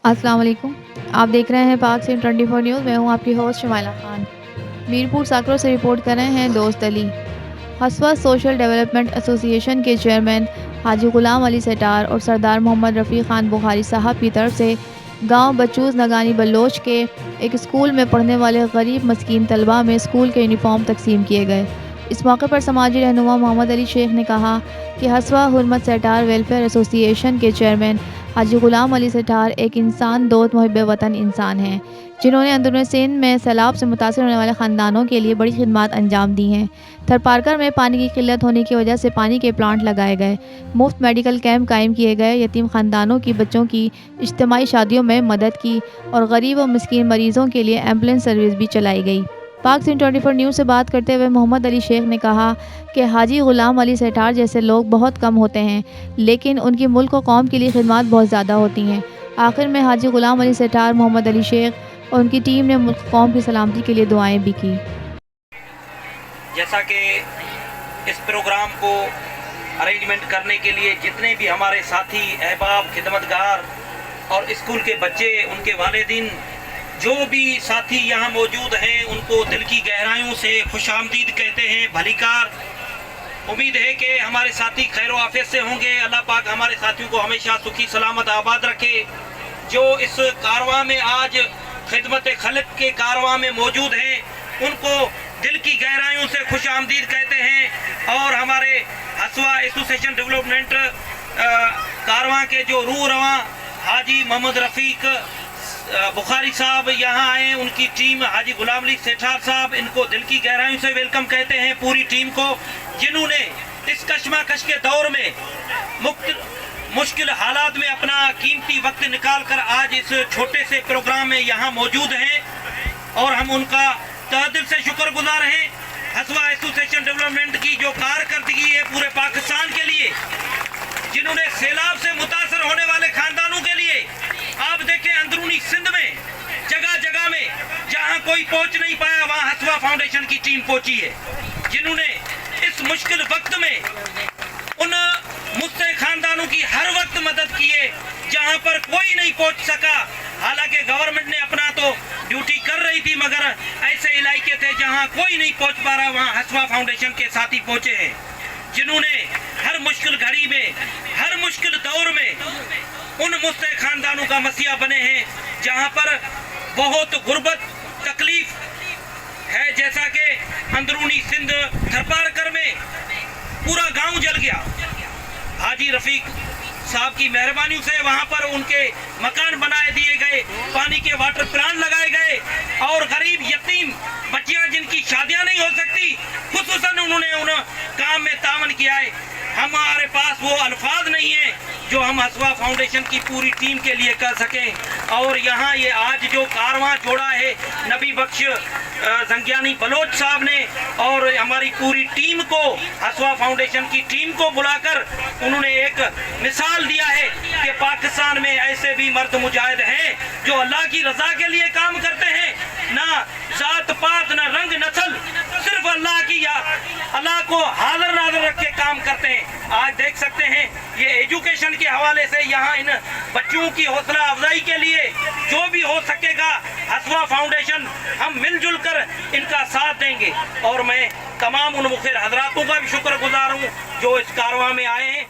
अस्सलाम वालेकुम। आप देख रहे हैं पाक सिंह 24 न्यूज़। मैं हूं आपकी होस्ट शमाइला खान। मीरपुर साकरों से रिपोर्ट कर रहे हैं दोस्त अली। हसवा सोशल डेवलपमेंट एसोसिएशन के चेयरमैन हाजी गुलाम अली सेठार और सरदार मोहम्मद रफ़ी ख़ान बुखारी साहब की तरफ से गांव बचूज़ नगानी बलोच के एक स्कूल में पढ़ने वाले गरीब मस्कीन तलबा में स्कूल के यूनिफॉर्म तकसीम किए गए। इस मौके पर समाजी रहनुमा मोहम्मद अली शेख ने कहा कि हसवा हुर्मत सेठार वेलफेयर एसोसिएशन के चेयरमैन हाजी गुलाम अली सेठार एक इंसान दोस्त मुहिब वतन इंसान हैं, जिन्होंने अंदरून सिंध में सैलाब से मुतासर होने वाले ख़ानदानों के लिए बड़ी खिदमत अंजाम दी हैं। थरपारकर में पानी की किल्लत होने की वजह से पानी के प्लांट लगाए गए, मुफ्त मेडिकल कैंप कायम किए गए, यतीम ख़ानदानों की बच्चों की इज्तिमाई शादियों में मदद की और गरीब और मिस्कीन मरीज़ों के लिए एम्बुलेंस सर्विस भी चलाई गई। पाक सिंह 24 न्यूज़ से बात करते हुए मोहम्मद अली शेख ने कहा कि हाजी गुलाम अली सेठार जैसे लोग बहुत कम होते हैं, लेकिन उनकी मुल्क और कौम के लिए खिदमत बहुत ज़्यादा होती हैं। आखिर में हाजी गुलाम अली सेठार, मोहम्मद अली शेख और उनकी टीम ने मुल्क कौम की सलामती के लिए दुआएं भी की। जैसा कि इस प्रोग्राम को अरेंजमेंट करने के लिए जितने भी हमारे साथी अहबाब, खिदमतगार और स्कूल के बच्चे, उनके वालिदीन, जो भी साथी यहाँ मौजूद हैं, उनको दिल की गहराइयों से खुशामदीद कहते हैं, भलीकार। उम्मीद है कि हमारे साथी खैर आफियत से होंगे। अल्लाह पाक हमारे साथियों को हमेशा सुखी सलामत आबाद रखे। जो इस कारवां में आज खिदमत खल्क के कारवां में मौजूद हैं, उनको दिल की गहराइयों से खुशामदीद कहते हैं। और हमारे हसवा एसोसिएशन डेवलपमेंट कारवां के जो रूह रवां हाजी मोहम्मद रफ़ीक बुखारी साहब यहाँ आए, उनकी टीम हाजी गुलाम अली सेठार साहब, इनको दिल की गहराइयों से वेलकम कहते हैं। पूरी टीम को, जिन्होंने इस कशमकश के दौर में मुश्किल हालात में अपना कीमती वक्त निकाल कर आज इस छोटे से प्रोग्राम में यहाँ मौजूद हैं और हम उनका तहे दिल से शुक्रगुजार हैं। हसवा एसोसिएशन डेवलपमेंट की जो कारकर्दगी है पूरे पाकिस्तान के लिए, जिन्होंने सैलाब से मुतासर होने वाले खानदानों के लिए, आप देखें अंदरूनी सिंध में जगह जगह में जहां कोई पहुंच नहीं पाया, वहां हसवा फाउंडेशन की टीम पहुंची है, जिन्होंने इस मुश्किल वक्त में उन मुस्तहक खानदानों की हर वक्त मदद की है जहां पर कोई नहीं पहुंच सका। हालांकि गवर्नमेंट ने अपना तो ड्यूटी कर रही थी, मगर ऐसे इलाके थे जहां कोई नहीं पहुंच पा रहा, वहां हसवा फाउंडेशन के साथी पहुंचे हैं, जिन्होंने हर मुश्किल घड़ी में, हर मुश्किल दौर में उन मुस्तहक खानदानों का मसीहा बने हैं जहां पर बहुत गुर्बत तकलीफ है। जैसा कि अंदरूनी सिंध थरपारकर में पूरा गांव जल गया, हाजी रफीक साहब की मेहरबानी से वहां पर उनके मकान बनाए दिए गए, पानी के वाटर प्लांट लगाए गए और गरीब यतीम बच्चियां जिनकी शादियां नहीं हो सकती, खुसूसन उन्होंने उन काम में तावन किया है। हमारे पास वो अल्फाज नहीं है जो हम हसवा फाउंडेशन की पूरी टीम के लिए कर सकें। और यहाँ ये आज जो कारवां जोड़ा है नबी बख्श जंगियानी बलोच साहब ने और हमारी पूरी टीम को, हसवा फाउंडेशन की टीम को बुलाकर उन्होंने एक मिसाल दिया है कि पाकिस्तान में ऐसे भी मर्द मुजाहिद हैं जो अल्लाह की रजा के लिए काम करते हैं, ना जात पात, ना रंग नस्ल, सिर्फ अल्लाह की या अल्लाह को हाजिर नाज़िर रख के काम करते हैं। आज देख सकते हैं ये एजुकेशन के हवाले से यहाँ इन बच्चों की हौसला अफजाई के लिए जो भी हो सकेगा हसवा फाउंडेशन हम मिलजुल कर इनका साथ देंगे। और मैं तमाम उन मुखिर हजरातों का भी शुक्रगुजार हूँ जो इस कारवां में आए हैं।